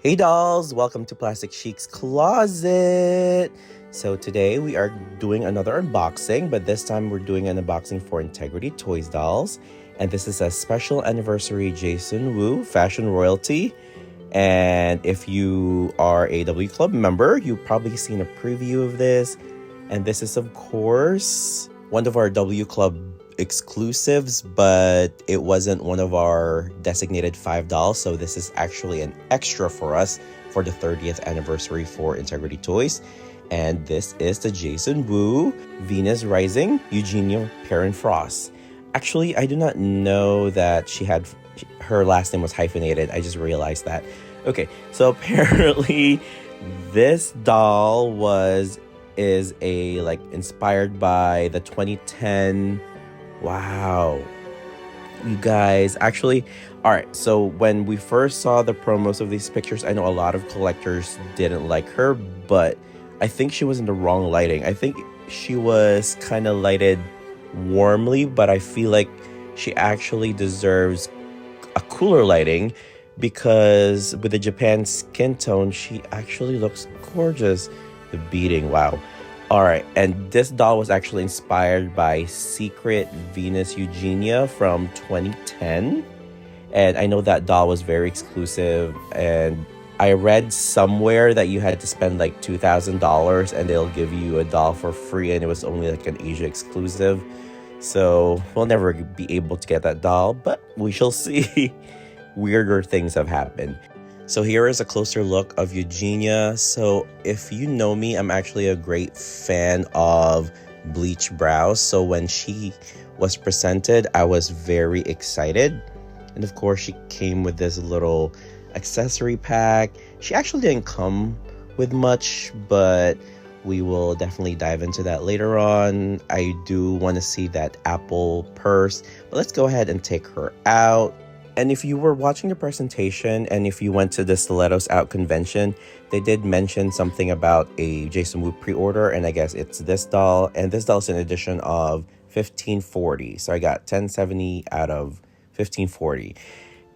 Hey dolls, welcome to Plastic Chic's Closet. So today we are doing another unboxing, but this time we're doing an unboxing for Integrity Toys dolls. And this is a special anniversary Jason Wu fashion royalty. And if you are a W Club member, you've probably seen a preview of this. And this is, of course, one of our W Club exclusives, but it wasn't one of our designated $5, so this is actually an extra for us for the 30th anniversary for Integrity Toys. And this is the Jason Wu Venus Rising Eugenia Perrin-Frost. Actually, I do not know that her last name was hyphenated. I just realized that. Okay, so apparently this doll is inspired by the 2010. Wow, you guys, actually, all right, so when we first saw the promos of these pictures, I know a lot of collectors didn't like her, but I think she was in the wrong lighting. I think she was kind of lighted warmly, but I feel like she actually deserves a cooler lighting because with the Japan skin tone, she actually looks gorgeous. The beading, wow. All right, and this doll was actually inspired by Secret Venus Eugenia from 2010. And I know that doll was very exclusive. And I read somewhere that you had to spend like $2,000 and they'll give you a doll for free. And it was only like an Asia exclusive. So we'll never be able to get that doll, but we shall see. Weirder things have happened. So here is a closer look of Eugenia. So if you know me, I'm actually a great fan of bleach brows. So when she was presented, I was very excited. And of course, she came with this little accessory pack. She actually didn't come with much, but we will definitely dive into that later on. I do want to see that Apple purse, but let's go ahead and take her out. And if you were watching the presentation and if you went to the Stilettos Out convention, they did mention something about a Jason Wu pre-order, and I guess it's this doll. And this doll is an edition of 1540. So I got 1070 out of 1540.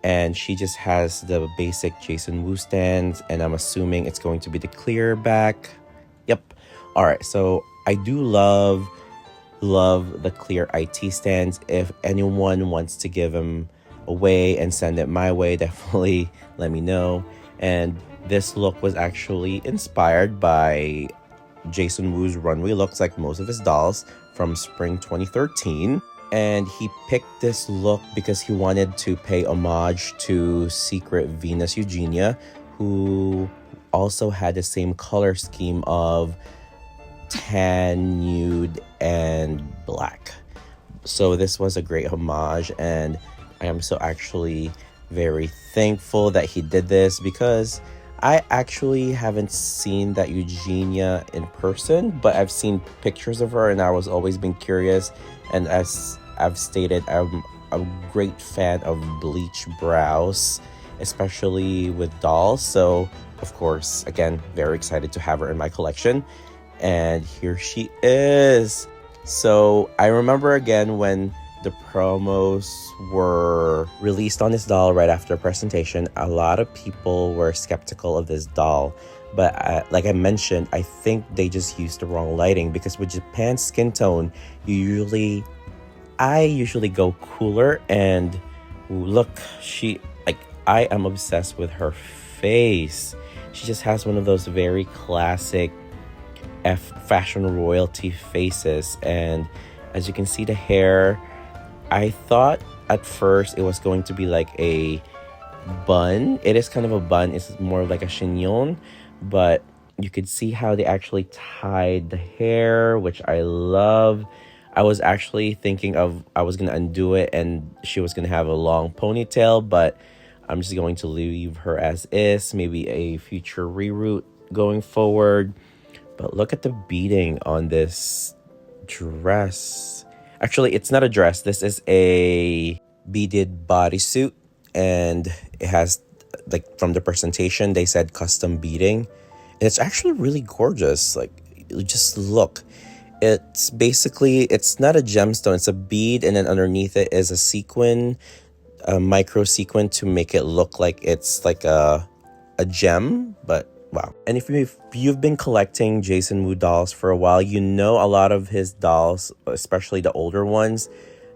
And she just has the basic Jason Wu stands, and I'm assuming it's going to be the clear back. Yep. All right, so I do love the clear IT stands. If anyone wants to give them away and send it my way, definitely let me know. And this look was actually inspired by Jason Wu's runway looks, like most of his dolls from spring 2013. And he picked this look because he wanted to pay homage to Secret Venus Eugenia, who also had the same color scheme of tan, nude, and black. So this was a great homage, and I am so actually very thankful that he did this because I actually haven't seen that Eugenia in person, but I've seen pictures of her and I was always been curious. And as I've stated, I'm a great fan of bleach brows, especially with dolls. So of course, again, very excited to have her in my collection. And here she is. So I remember again when the promos were released on this doll right after the presentation, a lot of people were skeptical of this doll. But like I mentioned, I think they just used the wrong lighting because with Japan skin tone, I usually go cooler. And look, I am obsessed with her face. She just has one of those very classic fashion royalty faces. And as you can see, the hair, I thought at first it was going to be like a bun. It is kind of a bun. It's more of like a chignon, but you could see how they actually tied the hair, which I love. I was actually thinking I was going to undo it and she was going to have a long ponytail, but I'm just going to leave her as is. Maybe a future reroute going forward. But look at the beading on this dress. Actually, it's not a dress. This is a beaded bodysuit, and it has, like, from the presentation, they said custom beading. And it's actually really gorgeous. Like, just look. It's not a gemstone. It's a bead, and then underneath it is a sequin, a micro sequin to make it look like it's like a a gem, but wow. And if you've been collecting Jason Wu dolls for a while, you know a lot of his dolls, especially the older ones,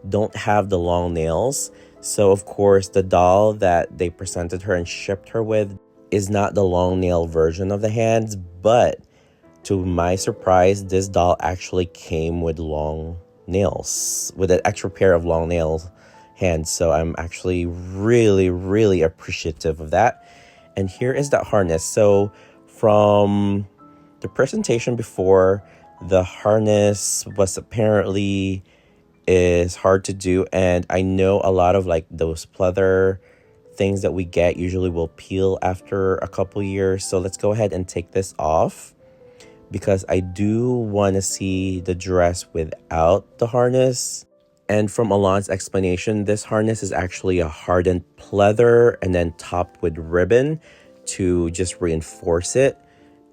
don't have the long nails. So of course, the doll that they presented her and shipped her with is not the long nail version of the hands, but to my surprise, this doll actually came with long nails, with an extra pair of long nail hands. So I'm actually really, really appreciative of that. And here is that harness. So from the presentation before, the harness was apparently is hard to do, and I know a lot of like those pleather things that we get usually will peel after a couple years. So let's go ahead and take this off, because I do want to see the dress without the harness. And from Alon's explanation, this harness is actually a hardened pleather and then topped with ribbon to just reinforce it.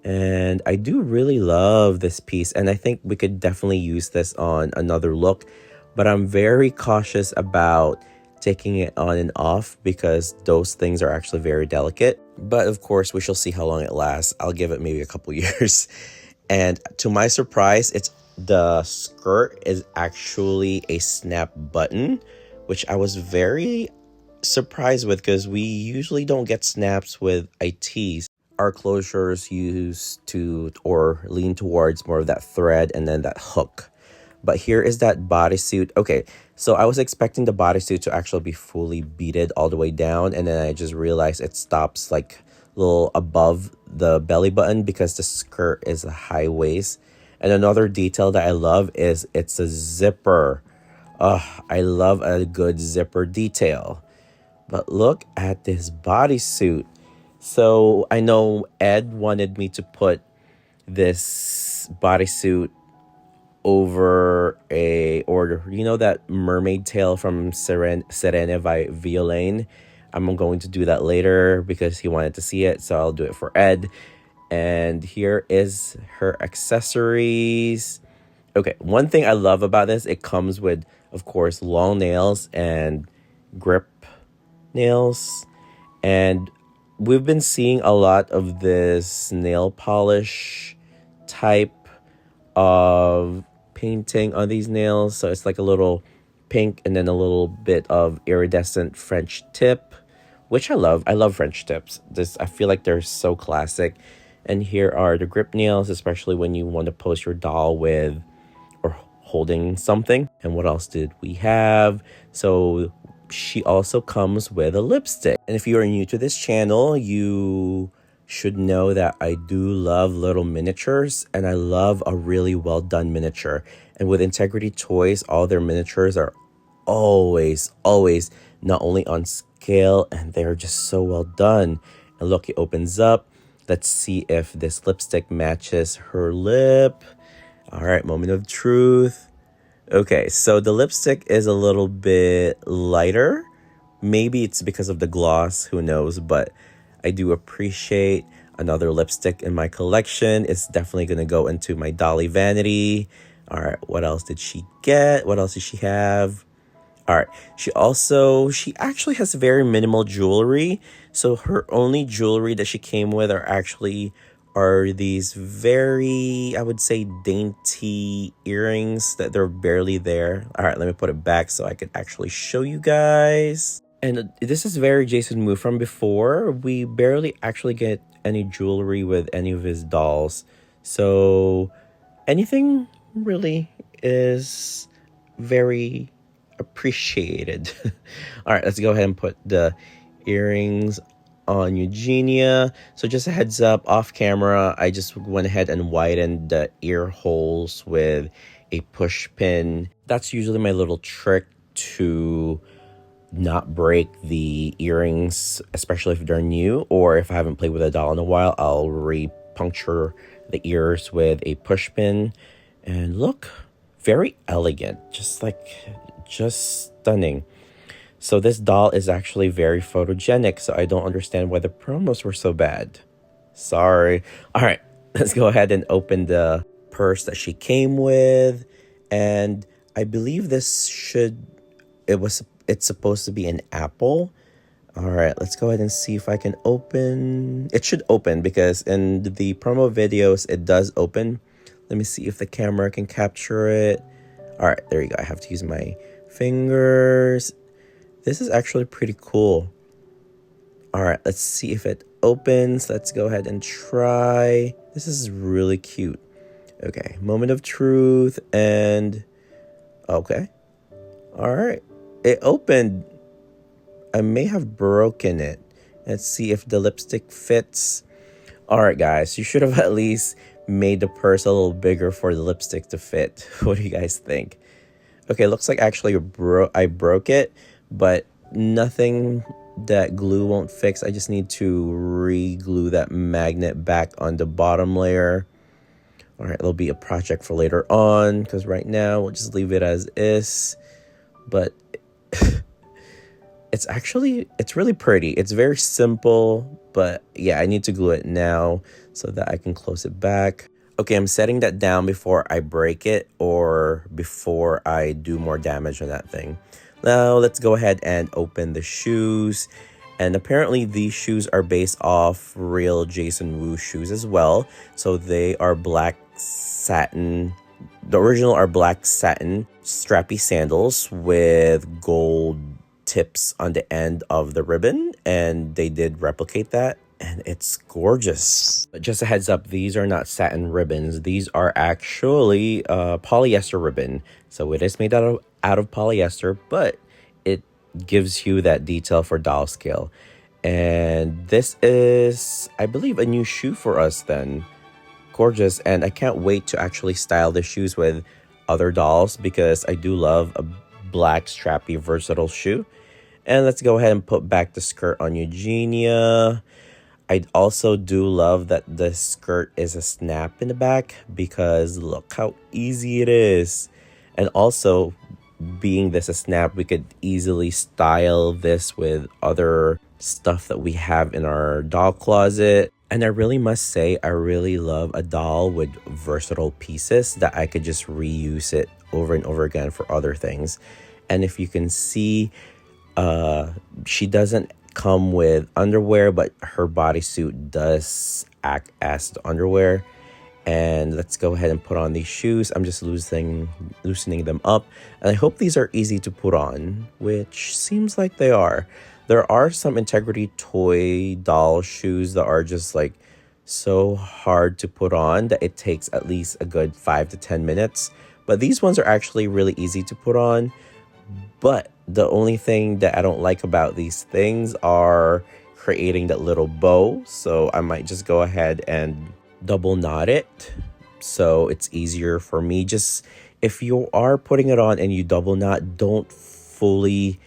And I do really love this piece, and I think we could definitely use this on another look, but I'm very cautious about taking it on and off because those things are actually very delicate. But of course, we shall see how long it lasts. I'll give it maybe a couple years. And to my surprise, the skirt is actually a snap button, which I was very surprised with because we usually don't get snaps with ITs. Our closures used to or lean towards more of that thread and then that hook. But here is that bodysuit. Okay, so I was expecting the bodysuit to actually be fully beaded all the way down, and then I just realized it stops like a little above the belly button because the skirt is a high waist. And another detail that I love is it's a zipper. I love a good zipper detail. But look at this bodysuit. So I know Ed wanted me to put this bodysuit over that mermaid tail from Serena by Violaine. I'm going to do that later because he wanted to see it, so I'll do it for Ed. And here is her accessories. Okay, one thing I love about this, it comes with, of course, long nails and grip nails. And we've been seeing a lot of this nail polish type of painting on these nails. So it's like a little pink and then a little bit of iridescent French tip, which I love. I love French tips. I feel like they're so classic. And here are the grip nails, especially when you want to pose your doll with or holding something. And what else did we have? So she also comes with a lipstick. And if you are new to this channel, you should know that I do love little miniatures, and I love a really well done miniature. And with Integrity Toys, all their miniatures are always not only on scale, and they're just so well done. And look, it opens up. Let's see if this lipstick matches her lip. All right, moment of truth. Okay, so the lipstick is a little bit lighter. Maybe it's because of the gloss, who knows, but I do appreciate another lipstick in my collection. It's definitely going to go into my dolly vanity. All right, what else did she get? What else did she have? All right, she actually has very minimal jewelry. So her only jewelry that she came with are these very, I would say, dainty earrings that they're barely there. All right, let me put it back so I could actually show you guys. And this is very Jason Wu. From before, we barely actually get any jewelry with any of his dolls. So anything really is very appreciated. All right, let's go ahead and put the earrings on Eugenia. So just a heads up, off camera, I just went ahead and widened the ear holes with a push pin. That's usually my little trick to not break the earrings, especially if they're new, or if I haven't played with a doll in a while, I'll re-puncture the ears with a push pin. And look, very elegant, just stunning. So this doll is actually very photogenic, so I don't understand why the promos were so bad. Sorry. All right, let's go ahead and open the purse that she came with. And I believe it's supposed to be an apple. All right, let's go ahead and see if I can open. It should open because in the promo videos, it does open. Let me see if the camera can capture it. All right, there you go. I have to use my fingers. This is actually pretty cool. All right, let's see if it opens. Let's go ahead and try. This is really cute. Okay, moment of truth and okay. All right, it opened. I may have broken it. Let's see if the lipstick fits. All right, guys, you should have at least made the purse a little bigger for the lipstick to fit. What do you guys think? Okay, looks like actually I broke it, but nothing that glue won't fix. I just need to re-glue that magnet back on the bottom layer. All right, it'll be a project for later on because right now we'll just leave it as is. But it's really pretty. It's very simple, but yeah, I need to glue it now so that I can close it back. Okay, I'm setting that down before I break it or before I do more damage on that thing. Now let's go ahead and open the shoes. And apparently these shoes are based off real Jason Wu shoes as well. So they are black satin. The original are black satin strappy sandals with gold tips on the end of the ribbon, and they did replicate that, and it's gorgeous. Just a heads up, these are not satin ribbons. These are actually polyester ribbon, so it is made out of polyester, but it gives you that detail for doll scale. And this is, I believe, a new shoe for us then. Gorgeous, and I can't wait to actually style the shoes with other dolls because I do love a black strappy versatile shoe. And let's go ahead and put back the skirt on Eugenia. I also do love that the skirt is a snap in the back because look how easy it is. And also, being this a snap, we could easily style this with other stuff that we have in our doll closet. And I really must say, I really love a doll with versatile pieces that I could just reuse it over and over again for other things. And if you can see, she doesn't come with underwear, but her bodysuit does act as the underwear. And let's go ahead and put on these shoes. I'm just loosening them up. And I hope these are easy to put on, which seems like they are. There are some Integrity toy doll shoes that are just like so hard to put on that it takes at least a good 5 to 10 minutes. But these ones are actually really easy to put on. But the only thing that I don't like about these things are creating that little bow. So I might just go ahead and double knot it so it's easier for me. Just if you are putting it on and you double knot, don't fully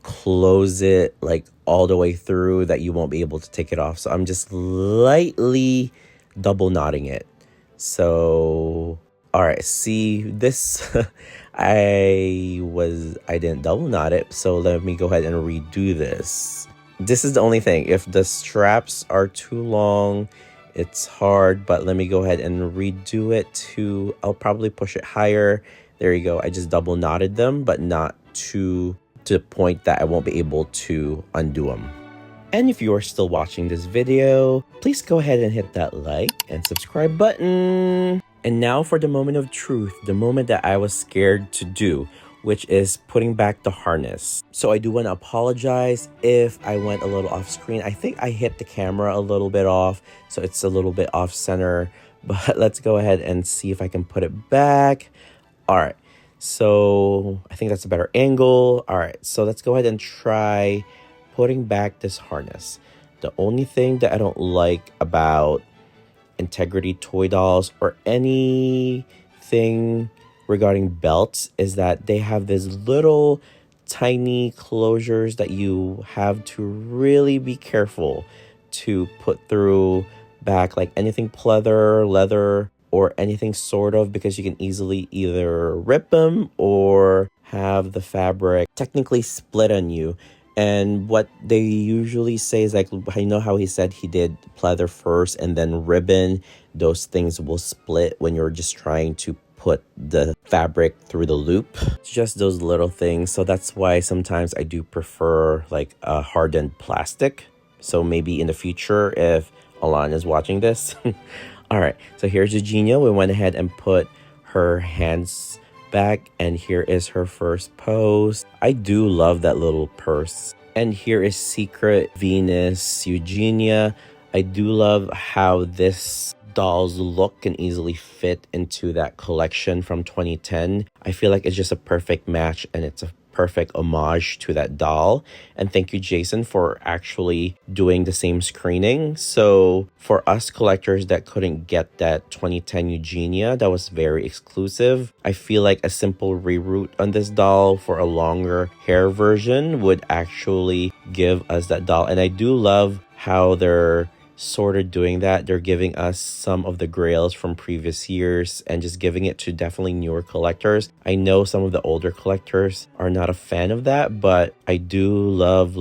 close it like all the way through that you won't be able to take it off. So I'm just lightly double knotting it. So all right, see this I didn't double knot it, so let me go ahead and redo this. This is the only thing, if the straps are too long, it's hard, but let me go ahead and redo it to, I'll probably push it higher. There you go. I just double knotted them, but not to the point that I won't be able to undo them. And if you are still watching this video, please go ahead and hit that like and subscribe button. And now for the moment of truth, the moment that I was scared to do, which is putting back the harness. So I do want to apologize if I went a little off screen. I think I hit the camera a little bit off, so it's a little bit off center. But let's go ahead and see if I can put it back. All right, so I think that's a better angle. All right, so let's go ahead and try putting back this harness. The only thing that I don't like about Integrity toy dolls or anything regarding belts is that they have this little tiny closures that you have to really be careful to put through back, like anything pleather, leather, or anything sort of, because you can easily either rip them or have the fabric technically split on you. And what they usually say is like, I know how he said he did pleather first and then ribbon. Those things will split when you're just trying to put the fabric through the loop. It's just those little things. So that's why sometimes I do prefer like a hardened plastic. So maybe in the future, if Alana is watching this. All right, so here's Eugenia. We went ahead and put her hands back, and here is her first pose. I do love that little purse. And here is Secret Venus Eugenia. I do love how this doll's look can easily fit into that collection from 2010. I feel like it's just a perfect match, and it's a perfect homage to that doll. And thank you, Jason, for actually doing the same screening. So for us collectors that couldn't get that 2010 Eugenia, that was very exclusive. I feel like a simple reroute on this doll for a longer hair version would actually give us that doll. And I do love how they're sort of doing that. They're giving us some of the grails from previous years and just giving it to definitely newer collectors. I know some of the older collectors are not a fan of that, but I do love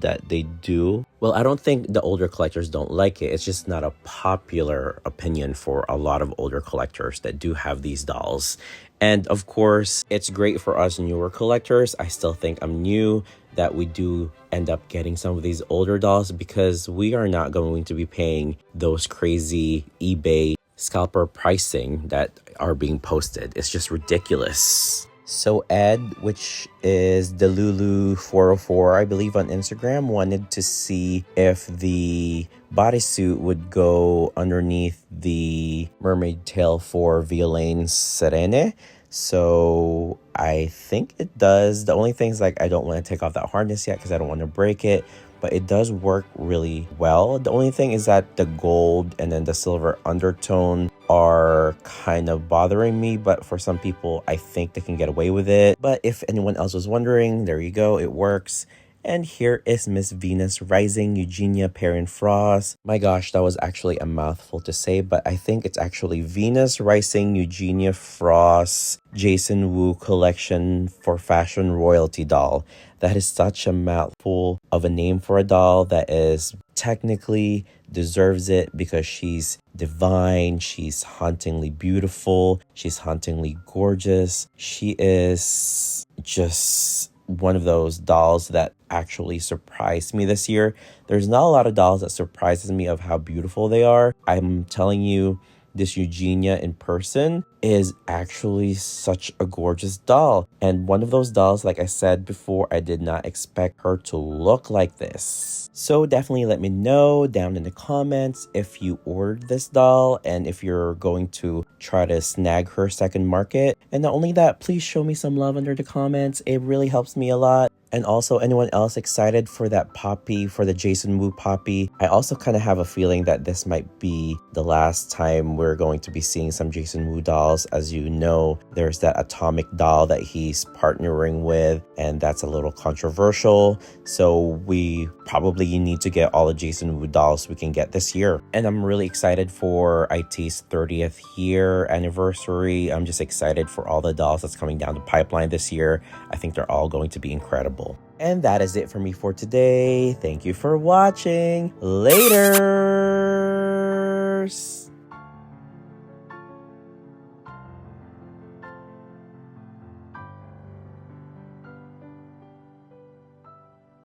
that they do. Well, I don't think the older collectors don't like it. It's just not a popular opinion for a lot of older collectors that do have these dolls. And of course, it's great for us newer collectors. I still think I'm new that we do end up getting some of these older dolls because we are not going to be paying those crazy eBay scalper pricing that are being posted. It's just ridiculous. So Ed, which is Delulu404, I believe on Instagram, wanted to see if the bodysuit would go underneath the mermaid tail for Violaine Serene. So I think it does. The only thing is like I don't want to take off that harness yet because I don't want to break it, but it does work really well. The only thing is that the gold and then the silver undertone are kind of bothering me, but for some people I think they can get away with it. But if anyone else was wondering, there you go, it works. And here is Miss Venus Rising Eugenia Perrin-Frost. My gosh, that was actually a mouthful to say, but I think it's actually Venus Rising Eugenia Frost Jason Wu collection for fashion royalty doll. That is such a mouthful of a name for a doll that is technically deserves it because she's divine, she's hauntingly beautiful, she's hauntingly gorgeous. She is just one of those dolls that actually surprised me this year. There's not a lot of dolls that surprises me of how beautiful they are. I'm telling you, this Eugenia in person is actually such a gorgeous doll. And one of those dolls, like I said before, I did not expect her to look like this. So definitely let me know down in the comments if you ordered this doll and if you're going to try to snag her second market. And not only that, please show me some love under the comments. It really helps me a lot. And also, anyone else excited for that poppy, for the Jason Wu poppy? I also kind of have a feeling that this might be the last time we're going to be seeing some Jason Wu dolls. As you know, there's that atomic doll that he's partnering with, and that's a little controversial. So we probably need to get all the Jason Wu dolls we can get this year. And I'm really excited for IT's 30th year anniversary. I'm just excited for all the dolls that's coming down the pipeline this year. I think they're all going to be incredible. And that is it for me for today. Thank you for watching. Laters.